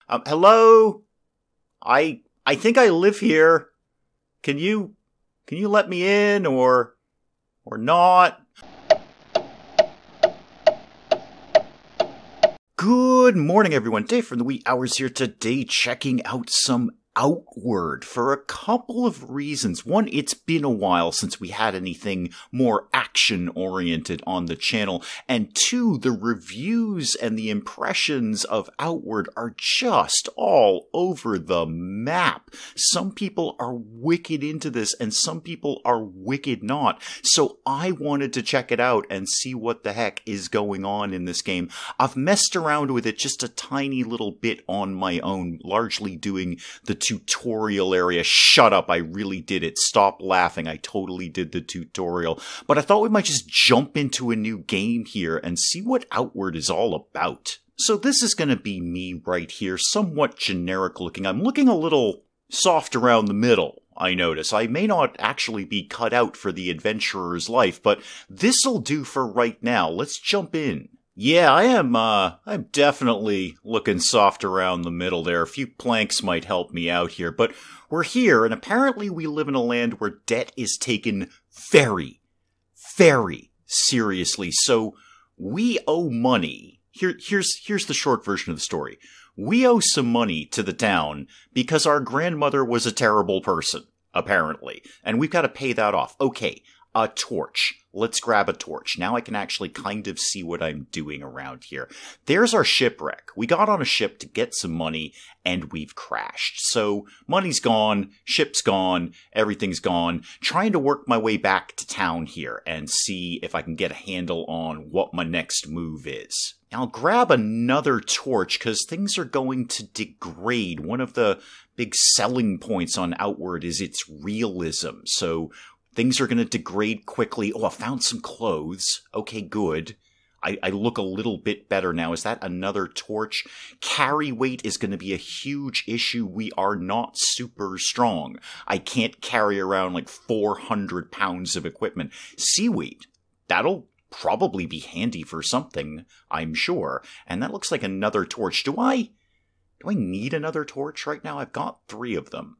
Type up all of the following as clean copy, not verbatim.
Hello? I think I live here. Can you let me in or not? Good morning, everyone. Dave from the wee hours here today, checking out some Outward for a couple of reasons. One, it's been a while since we had anything more action-oriented on the channel. And two, the reviews and the impressions of Outward are just all over the map. Some people are wicked into this and some people are wicked not. So I wanted to check it out and see what the heck is going on in this game. I've messed around with it just a tiny little bit on my own, largely doing the tutorial area. Shut up, I really did it. Stop laughing, I totally did the tutorial. But I thought we might just jump into a new game here and see what Outward is all about. So this is going to be me right here, somewhat generic looking. I'm looking a little soft around the middle, I notice. I may not actually be cut out for the adventurer's life, but this'll do for right now. Let's jump in. Yeah, I'm definitely looking soft around the middle there. A few planks might help me out here, but we're here, and apparently we live in a land where debt is taken very, very seriously. So we owe money. Here's the short version of the story. We owe some money to the town because our grandmother was a terrible person, apparently, and we've got to pay that off. Okay. A torch. Let's grab a torch. Now I can actually kind of see what I'm doing around here. There's our shipwreck. We got on a ship to get some money, and we've crashed. So, money's gone, ship's gone, everything's gone. Trying to work my way back to town here and see if I can get a handle on what my next move is. I'll grab another torch, because things are going to degrade. One of the big selling points on Outward is its realism. So, things are going to degrade quickly. Oh, I found some clothes. Okay, good. I look a little bit better now. Is that another torch? Carry weight is going to be a huge issue. We are not super strong. I can't carry around like 400 pounds of equipment. Seaweed. That'll probably be handy for something, I'm sure. And that looks like another torch. Do I need another torch right now? I've got 3 of them.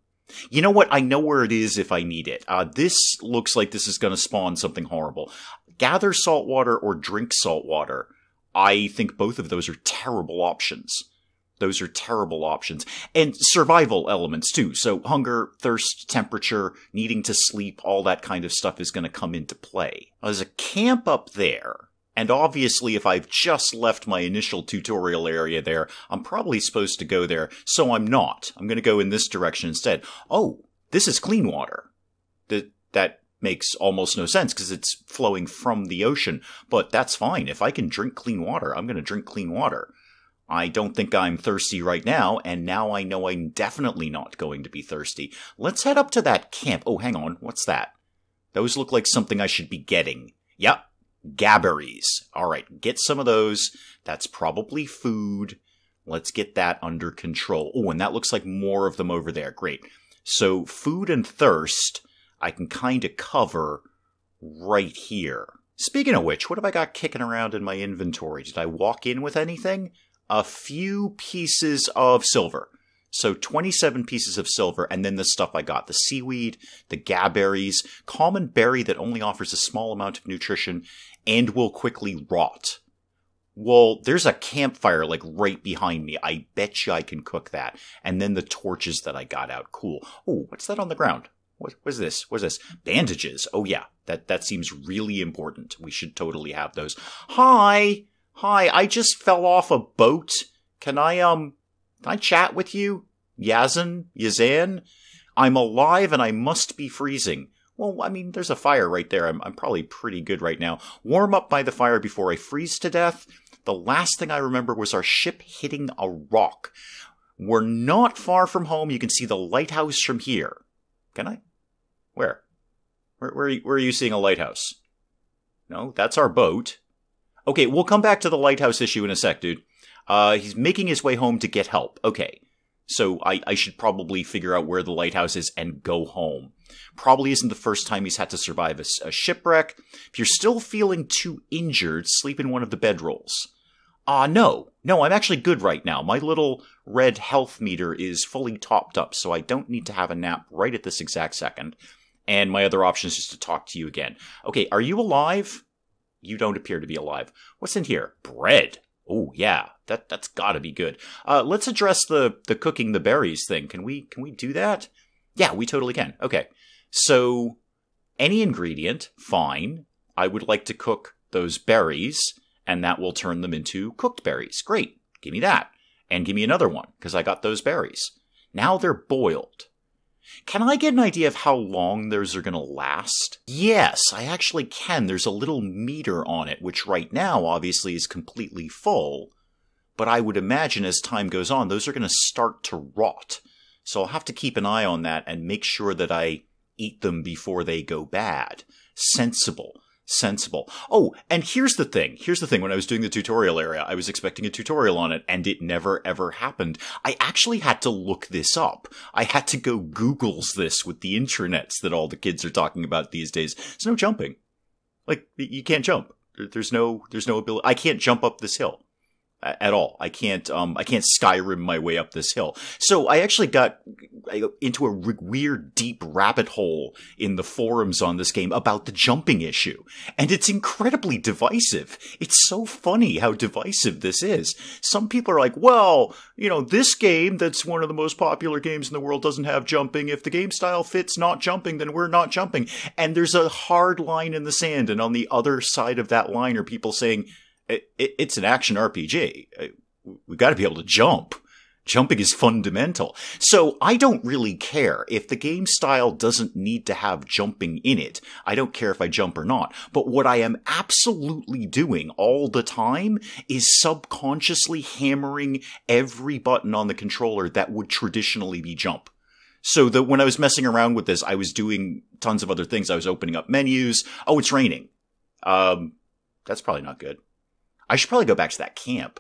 You know what? I know where it is if I need it. This looks like this is going to spawn something horrible. Gather salt water or drink salt water. I think both of those are terrible options. Those are terrible options. And survival elements, too. So hunger, thirst, temperature, needing to sleep, all that kind of stuff is going to come into play. There's a camp up there. And obviously, if I've just left my initial tutorial area there, I'm probably supposed to go there, so I'm not. I'm going to go in this direction instead. Oh, this is clean water. That makes almost no sense, because it's flowing from the ocean, but that's fine. If I can drink clean water, I'm going to drink clean water. I don't think I'm thirsty right now, and now I know I'm definitely not going to be thirsty. Let's head up to that camp. Oh, hang on. What's that? Those look like something I should be getting. Yep. Gabberries. Alright, get some of those. That's probably food. Let's get that under control. Oh, and that looks like more of them over there. Great. So, food and thirst, I can kind of cover right here. Speaking of which, what have I got kicking around in my inventory? Did I walk in with anything? A few pieces of silver. So 27 pieces of silver, and then the stuff I got. The seaweed, the gabberries, common berry that only offers a small amount of nutrition, and will quickly rot. Well, there's a campfire, like, right behind me. I bet you I can cook that. And then the torches that I got out. Cool. Oh, what's that on the ground? What's this? What's this? Bandages. Oh, yeah. That seems really important. We should totally have those. Hi! Hi, I just fell off a boat. Can I chat with you? Yazan? I'm alive and I must be freezing. Well, I mean, there's a fire right there. I'm probably pretty good right now. Warm up by the fire before I freeze to death. The last thing I remember was our ship hitting a rock. We're not far from home. You can see the lighthouse from here. Can I? Where? Where are you seeing a lighthouse? No, that's our boat. Okay, we'll come back to the lighthouse issue in a sec, dude. He's making his way home to get help. Okay. So I should probably figure out where the lighthouse is and go home. Probably isn't the first time he's had to survive a shipwreck. If you're still feeling too injured, sleep in one of the bedrolls. No. No, I'm actually good right now. My little red health meter is fully topped up, so I don't need to have a nap right at this exact second. And my other option is just to talk to you again. Okay, are you alive? You don't appear to be alive. What's in here? Bread. Oh, yeah. That's gotta be good. Let's address the cooking the berries thing. Can we do that? Yeah, we totally can. Okay. So, any ingredient, fine. I would like to cook those berries, and that will turn them into cooked berries. Great. Give me that. And give me another one, because I got those berries. Now they're boiled. Can I get an idea of how long those are going to last? Yes, I actually can. There's a little meter on it, which right now obviously is completely full. But I would imagine as time goes on, those are going to start to rot. So I'll have to keep an eye on that and make sure that I eat them before they go bad. Sensible. Oh, and here's the thing. When I was doing the tutorial area, I was expecting a tutorial on it, and it never ever happened. I actually had to look this up. I had to go Google's this with the intranets that all the kids are talking about these days. There's no jumping. Like, you can't jump. There's no ability. I can't jump up this hill. At all. I can't Skyrim my way up this hill. So I actually got into a weird deep rabbit hole in the forums on this game about the jumping issue. And it's incredibly divisive. It's so funny how divisive this is. Some people are like, well, this game that's one of the most popular games in the world doesn't have jumping. If the game style fits not jumping, then we're not jumping. And there's a hard line in the sand. And on the other side of that line are people saying, it's an action RPG. We've got to be able to jump. Jumping is fundamental. So I don't really care if the game style doesn't need to have jumping in it. I don't care if I jump or not. But what I am absolutely doing all the time is subconsciously hammering every button on the controller that would traditionally be jump. So that when I was messing around with this, I was doing tons of other things. I was opening up menus. Oh, it's raining. That's probably not good. I should probably go back to that camp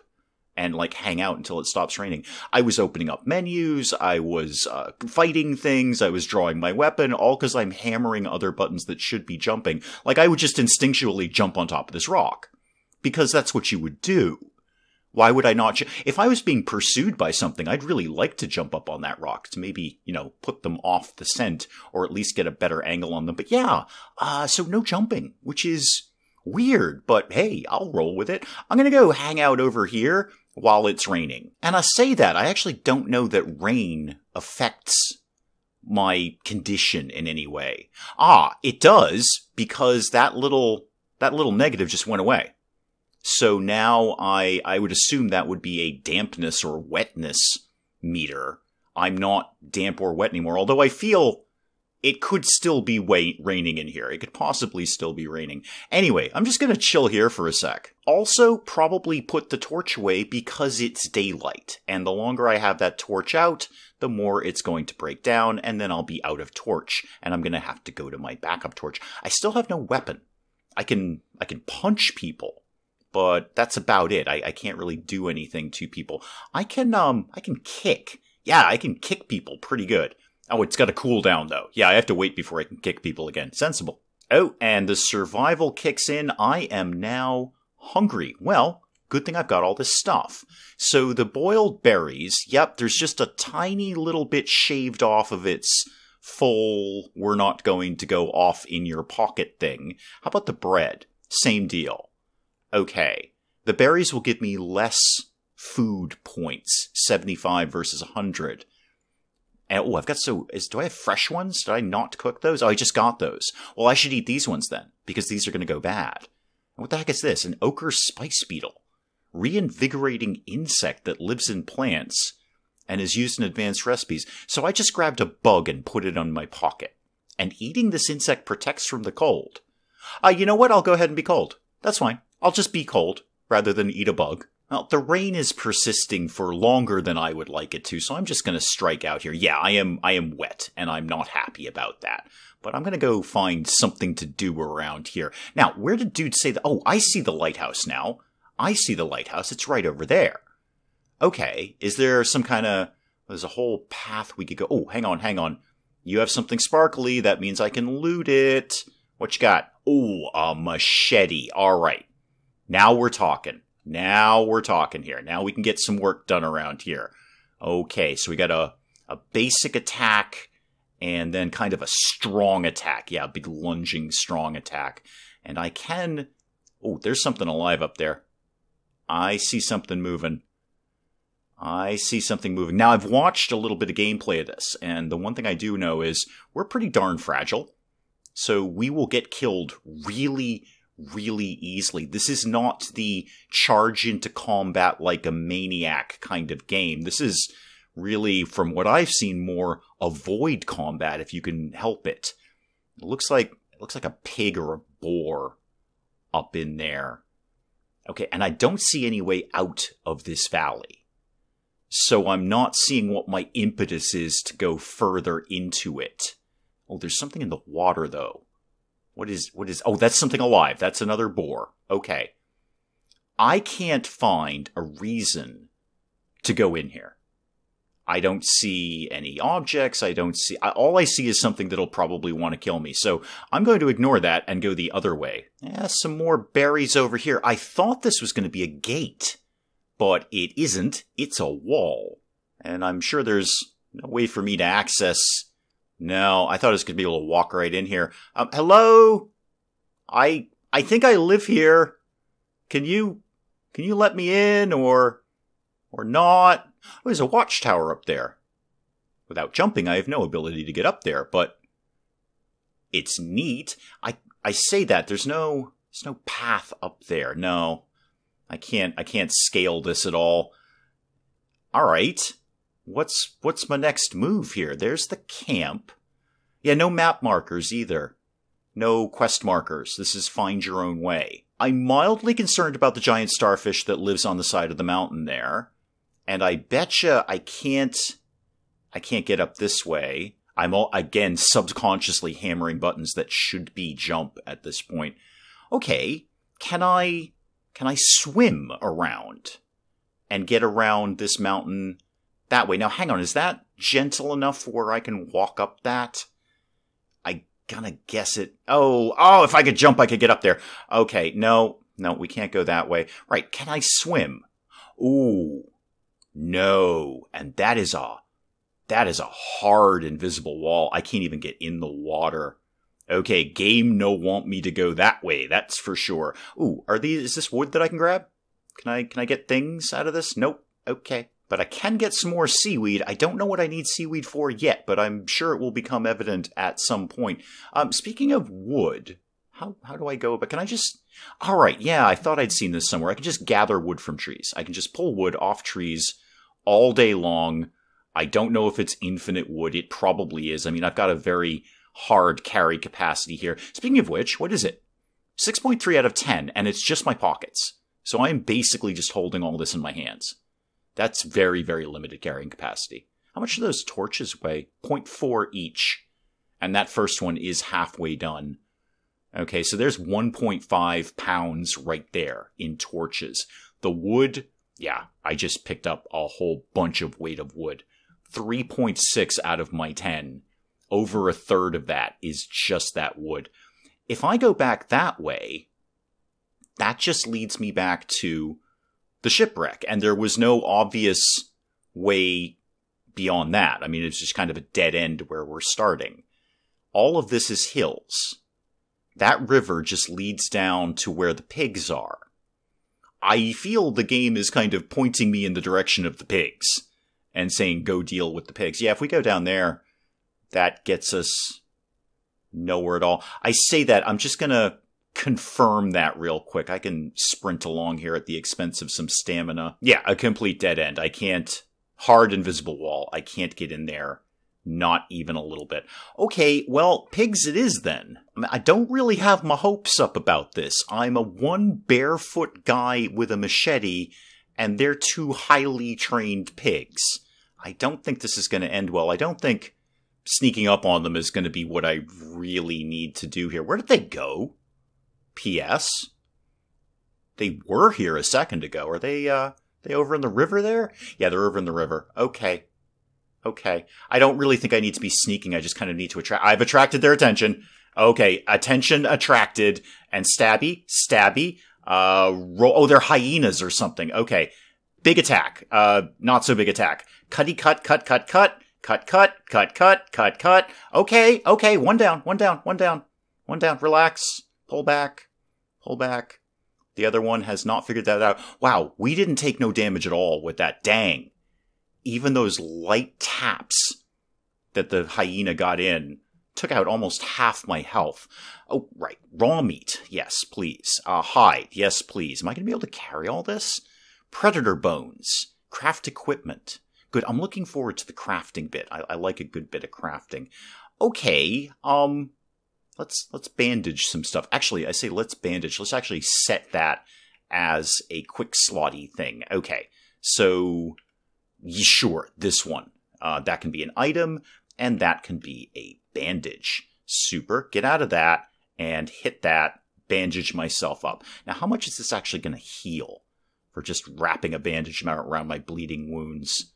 and hang out until it stops raining. I was opening up menus, I was fighting things, I was drawing my weapon, all because I'm hammering other buttons that should be jumping. I would just instinctually jump on top of this rock. Because that's what you would do. Why would I not? If I was being pursued by something, I'd really like to jump up on that rock to maybe, put them off the scent or at least get a better angle on them. But yeah, so no jumping, which is weird, but hey, I'll roll with it. I'm gonna go hang out over here while it's raining. And I say that, I actually don't know that rain affects my condition in any way. It does, because that little negative just went away. So now I would assume that would be a dampness or wetness meter. I'm not damp or wet anymore, although I feel it could still be raining in here. It could possibly still be raining. Anyway, I'm just going to chill here for a sec. Also, probably put the torch away because it's daylight. And the longer I have that torch out, the more it's going to break down, and then I'll be out of torch. And I'm going to have to go to my backup torch. I still have no weapon. I can punch people, but that's about it. I can't really do anything to people. I can kick. Yeah, I can kick people pretty good. Oh, it's got a cooldown, though. Yeah, I have to wait before I can kick people again. Sensible. Oh, and the survival kicks in. I am now hungry. Well, good thing I've got all this stuff. So the boiled berries, yep, there's just a tiny little bit shaved off of its full, we're not going to go off in your pocket thing. How about the bread? Same deal. Okay. The berries will give me less food points. 75 versus 100. And, I've got do I have fresh ones? Did I not cook those? Oh, I just got those. Well, I should eat these ones then, because these are going to go bad. And what the heck is this? An ochre spice beetle. Reinvigorating insect that lives in plants and is used in advanced recipes. So I just grabbed a bug and put it on my pocket. And eating this insect protects from the cold. You know what? I'll go ahead and be cold. That's fine. I'll just be cold rather than eat a bug. Well, the rain is persisting for longer than I would like it to, so I'm just going to strike out here. Yeah, I am wet, and I'm not happy about that. But I'm going to go find something to do around here. Now, where did dude say that? Oh, I see the lighthouse now. I see the lighthouse. It's right over there. Okay, is there some kind of... There's a whole path we could go... Oh, hang on. You have something sparkly. That means I can loot it. What you got? Oh, a machete. All right. Now we're talking. Now we're talking here. Now we can get some work done around here. Okay, so we got a basic attack and then kind of a strong attack. Yeah, a big lunging strong attack. And I can... Oh, there's something alive up there. I see something moving. I see something moving. Now, I've watched a little bit of gameplay of this, and the one thing I do know is we're pretty darn fragile. So we will get killed really, really easily. This is not the charge into combat like a maniac kind of game. This is really, from what I've seen, more avoid combat if you can help it. It looks like a pig or a boar up in there. Okay, and I don't see any way out of this valley. So I'm not seeing what my impetus is to go further into it. Oh, there's something in the water, though. What is... Oh, that's something alive. That's another boar. Okay. I can't find a reason to go in here. I don't see any objects. All I see is something that'll probably want to kill me. So I'm going to ignore that and go the other way. Yeah, some more berries over here. I thought this was going to be a gate, but it isn't. It's a wall. And I'm sure there's no way for me to access... No, I thought I was going to be able to walk right in here. Hello? I think I live here. Can you let me in or not? Oh, there's a watchtower up there. Without jumping, I have no ability to get up there, but it's neat. I say that there's no path up there. No. I can't scale this at all. All right. What's my next move here? There's the camp. Yeah, no map markers either. No quest markers. This is find your own way. I'm mildly concerned about the giant starfish that lives on the side of the mountain there. And I betcha I can't get up this way. I'm again subconsciously hammering buttons that should be jump at this point. Okay, can I swim around and get around this mountain that way? Now, hang on. Is that gentle enough where I can walk up that? I gonna guess it. Oh, if I could jump, I could get up there. Okay, no, we can't go that way. Right, can I swim? Ooh, no. And that is a hard invisible wall. I can't even get in the water. Okay, game no want me to go that way, that's for sure. Ooh, is this wood that I can grab? Can I get things out of this? Nope. Okay. But I can get some more seaweed. I don't know what I need seaweed for yet, but I'm sure it will become evident at some point. Speaking of wood, how do I go? But can I just... All right, yeah, I thought I'd seen this somewhere. I can just gather wood from trees. I can just pull wood off trees all day long. I don't know if it's infinite wood. It probably is. I mean, I've got a very hard carry capacity here. Speaking of which, what is it? 6.3 out of 10, and it's just my pockets. So I'm basically just holding all this in my hands. That's very, very limited carrying capacity. How much do those torches weigh? 0.4 each. And that first one is halfway done. Okay, so there's 1.5 pounds right there in torches. The wood, yeah, I just picked up a whole bunch of weight of wood. 3.6 out of my 10. Over a third of that is just that wood. If I go back that way, that just leads me back to the shipwreck, and there was no obvious way beyond that. I mean, it's just kind of a dead end where we're starting. All of this is hills. That river just leads down to where the pigs are. I feel the game is kind of pointing me in the direction of the pigs and saying, go deal with the pigs. Yeah, if we go down there, that gets us nowhere at all. I say that, I'm just gonna confirm that real quick. I can sprint along here at the expense of some stamina. Yeah, a complete dead end. I can't... Hard invisible wall. I can't get in there. Not even a little bit. Okay, well, pigs it is then. I don't really have my hopes up about this. I'm a one barefoot guy with a machete, and they're two highly trained pigs. I don't think this is going to end well. I don't think sneaking up on them is going to be what I really need to do here. Where did they go? P.S. They were here a second ago. Are they over in the river there? Yeah, they're over in the river. Okay. I don't really think I need to be sneaking. I just kind of need to attract... I've attracted their attention. Okay, attention attracted. And stabby. They're hyenas or something. Okay. Big attack. Not so big attack. Cutty cut, cut, cut, cut. Cut, cut, cut, cut, cut, cut. Okay, okay. One down, one down, one down. One down. Relax. Pull back. Pull back. The other one has not figured that out. Wow, we didn't take no damage at all with that. Dang. Even those light taps that the hyena got in took out almost half my health. Oh, right. Raw meat. Yes, please. Hide. Yes, please. Am I going to be able to carry all this? Predator bones. Craft equipment. Good. I'm looking forward to the crafting bit. I like a good bit of crafting. Okay. Let's bandage some stuff. Actually, I say let's bandage. Let's actually set that as a quick slotty thing. Okay. So, sure, this one. That can be an item, and that can be a bandage. Super. Get out of that and hit that. Bandage myself up. Now, how much is this actually going to heal for just wrapping a bandage around my bleeding wounds?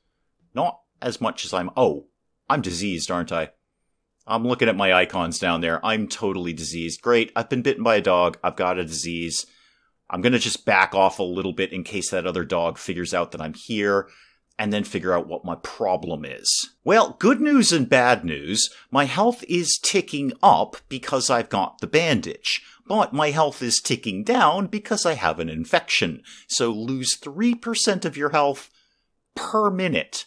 Not as much as I'm diseased, aren't I? I'm looking at my icons down there. I'm totally diseased. Great. I've been bitten by a dog. I've got a disease. I'm going to just back off a little bit in case that other dog figures out that I'm here, and then figure out what my problem is. Well, good news and bad news. My health is ticking up because I've got the bandage. But my health is ticking down because I have an infection. So lose 3% of your health per minute.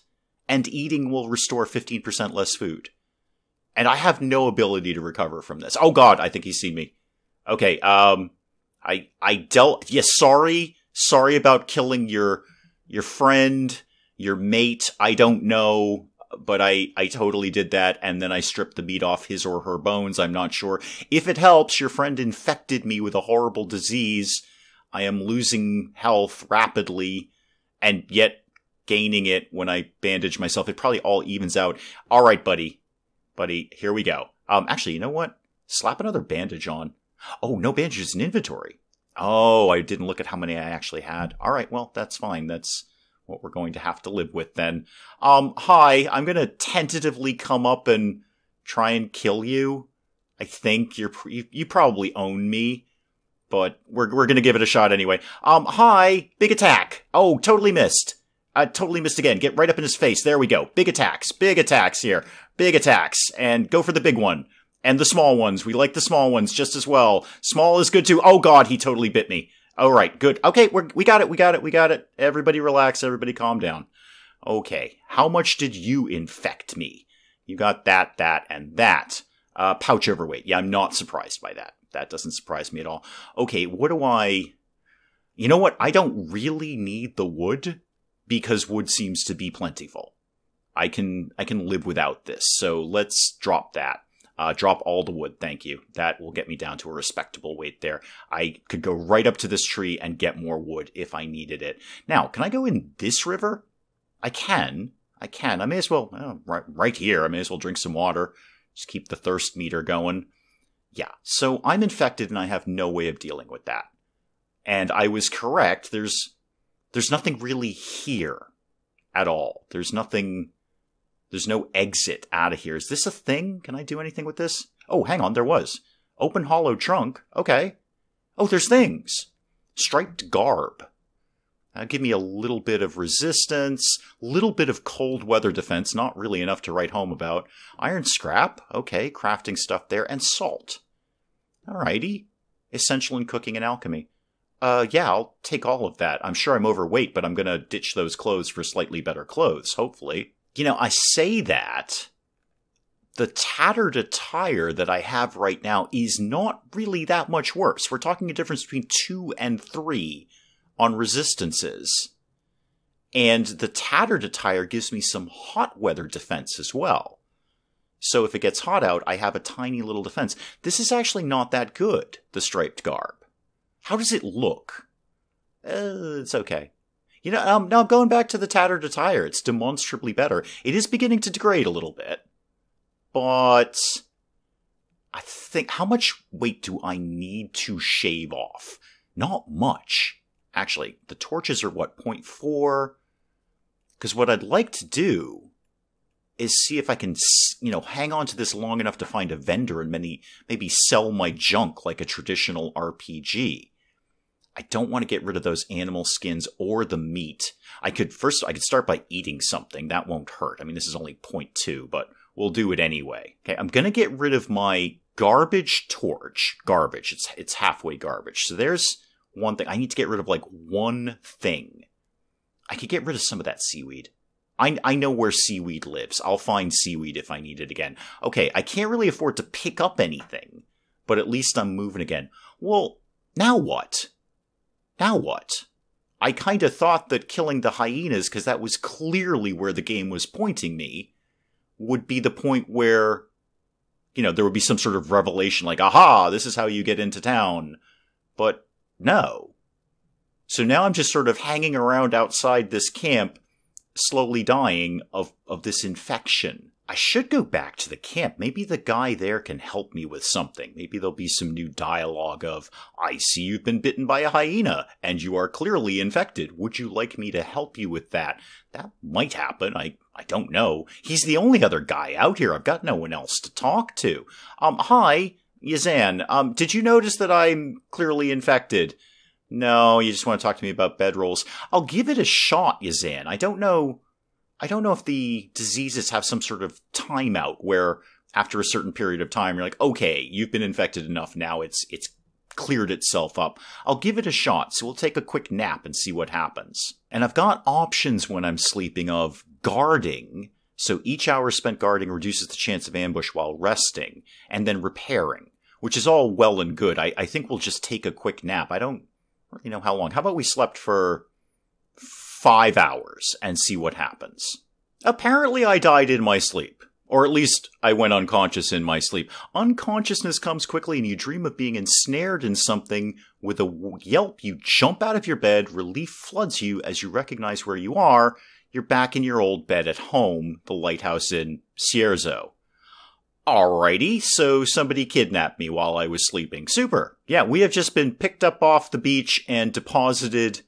And eating will restore 15% less food. And I have no ability to recover from this. Oh god, I think he's seen me. Okay, I dealt... Yes, sorry. Sorry about killing your friend, your mate. I don't know, but I totally did that, and then I stripped the meat off his or her bones. I'm not sure. If it helps, your friend infected me with a horrible disease. I am losing health rapidly, and yet gaining it when I bandage myself. It probably all evens out. All right, buddy. Buddy, here we go. Actually, you know what? Slap another bandage on. Oh, no bandages in inventory. Oh, I didn't look at how many I actually had. All right, well, that's fine. That's what we're going to have to live with then. Hi, I'm going to tentatively come up and try and kill you. I think you probably own me, but we're going to give it a shot anyway. Hi, big attack. Oh, totally missed. Totally missed again. Get right up in his face. There we go. Big attacks here. Big attacks. And go for the big one. And the small ones. We like the small ones just as well. Small is good too. Oh god, he totally bit me. All right, good. Okay, we got it. Everybody relax. Everybody calm down. Okay, how much did you infect me? You got that, and that. Pouch overweight. Yeah, I'm not surprised by that. That doesn't surprise me at all. Okay, what do I... You know what? I don't really need the wood, because wood seems to be plentiful. I can live without this, so let's drop that. Drop all the wood, thank you. That will get me down to a respectable weight there. I could go right up to this tree and get more wood if I needed it. Now, can I go in this river? I can. I may as well, right here, I may as well drink some water. Just keep the thirst meter going. Yeah, so I'm infected and I have no way of dealing with that. And I was correct, there's nothing really here at all. There's no exit out of here. Is this a thing? Can I do anything with this? Oh, hang on, there was. Open hollow trunk. Okay. Oh, there's things. Striped garb. That'll give me a little bit of resistance, little bit of cold weather defense, not really enough to write home about. Iron scrap. Okay, crafting stuff there. And salt. Alrighty. Essential in cooking and alchemy. Yeah, I'll take all of that. I'm sure I'm overweight, but I'm gonna ditch those clothes for slightly better clothes, hopefully. You know, I say that, the tattered attire that I have right now is not really that much worse. We're talking a difference between 2 and 3 on resistances. And the tattered attire gives me some hot weather defense as well. So if it gets hot out, I have a tiny little defense. This is actually not that good, the striped garb. How does it look? It's okay. You know, now I'm going back to the tattered attire. It's demonstrably better. It is beginning to degrade a little bit. But I think, how much weight do I need to shave off? Not much. Actually, the torches are what, 0.4? Because what I'd like to do is see if I can, hang on to this long enough to find a vendor and maybe sell my junk like a traditional RPG. I don't want to get rid of those animal skins or the meat. I could start by eating something. That won't hurt. I mean, this is only 0.2, but we'll do it anyway. Okay, I'm going to get rid of my garbage torch. Garbage. It's halfway garbage. So there's one thing. I need to get rid of, like, one thing. I could get rid of some of that seaweed. I know where seaweed lives. I'll find seaweed if I need it again. Okay, I can't really afford to pick up anything, but at least I'm moving again. Well, now what? Now what? I kind of thought that killing the hyenas, because that was clearly where the game was pointing me, would be the point where, you know, there would be some sort of revelation like, aha, this is how you get into town. But no. So now I'm just sort of hanging around outside this camp, slowly dying of this infection. I should go back to the camp. Maybe the guy there can help me with something. Maybe there'll be some new dialogue of, I see you've been bitten by a hyena, and you are clearly infected. Would you like me to help you with that? That might happen. I don't know. He's the only other guy out here. I've got no one else to talk to. Hi, Yazan. Did you notice that I'm clearly infected? No, you just want to talk to me about bedrolls. I'll give it a shot, Yazan. I don't know if the diseases have some sort of timeout where after a certain period of time, you're like, okay, you've been infected enough. Now it's cleared itself up. I'll give it a shot. So we'll take a quick nap and see what happens. And I've got options when I'm sleeping of guarding. So each hour spent guarding reduces the chance of ambush while resting, and then repairing, which is all well and good. I think we'll just take a quick nap. I don't really know how long. How about we slept for 5 hours and see what happens? Apparently I died in my sleep. Or at least I went unconscious in my sleep. Unconsciousness comes quickly and you dream of being ensnared in something. With a yelp, you jump out of your bed. Relief floods you as you recognize where you are. You're back in your old bed at home, the lighthouse in Cierzo. Alrighty, so somebody kidnapped me while I was sleeping. Super. Yeah, we have just been picked up off the beach and deposited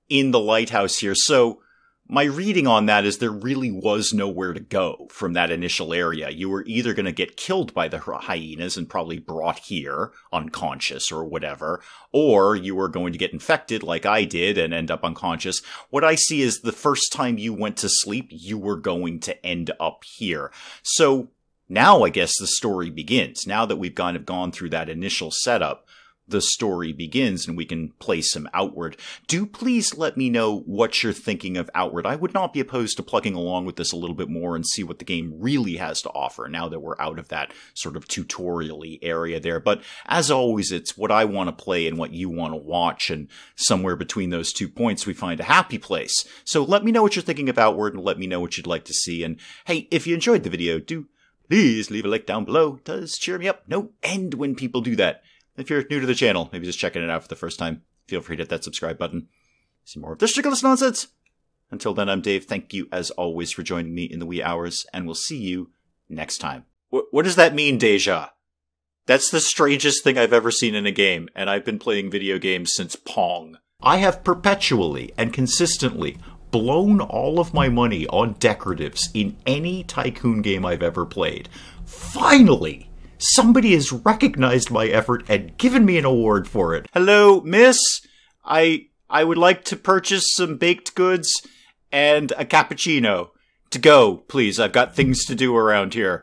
in the lighthouse here. So my reading on that is there really was nowhere to go from that initial area. You were either going to get killed by the hyenas and probably brought here, unconscious or whatever, or you were going to get infected like I did and end up unconscious. What I see is the first time you went to sleep, you were going to end up here. So now I guess the story begins. Now that we've kind of gone through that initial setup, the story begins and we can play some Outward. Do please let me know what you're thinking of Outward. I would not be opposed to plugging along with this a little bit more and see what the game really has to offer now that we're out of that sort of tutorial-y area there. But as always, it's what I want to play and what you want to watch, and somewhere between those 2 points we find a happy place. So let me know what you're thinking of Outward and let me know what you'd like to see. And hey, if you enjoyed the video, do please leave a like down below. It does cheer me up. No end when people do that. If you're new to the channel, maybe just checking it out for the first time, feel free to hit that subscribe button. See more of this ridiculous nonsense. Until then, I'm Dave. Thank you, as always, for joining me in the wee hours, and we'll see you next time. What does that mean, Deja? That's the strangest thing I've ever seen in a game, and I've been playing video games since Pong. I have perpetually and consistently blown all of my money on decoratives in any Tycoon game I've ever played. Finally! Somebody has recognized my effort and given me an award for it. Hello, miss? I would like to purchase some baked goods and a cappuccino. To go, please. I've got things to do around here.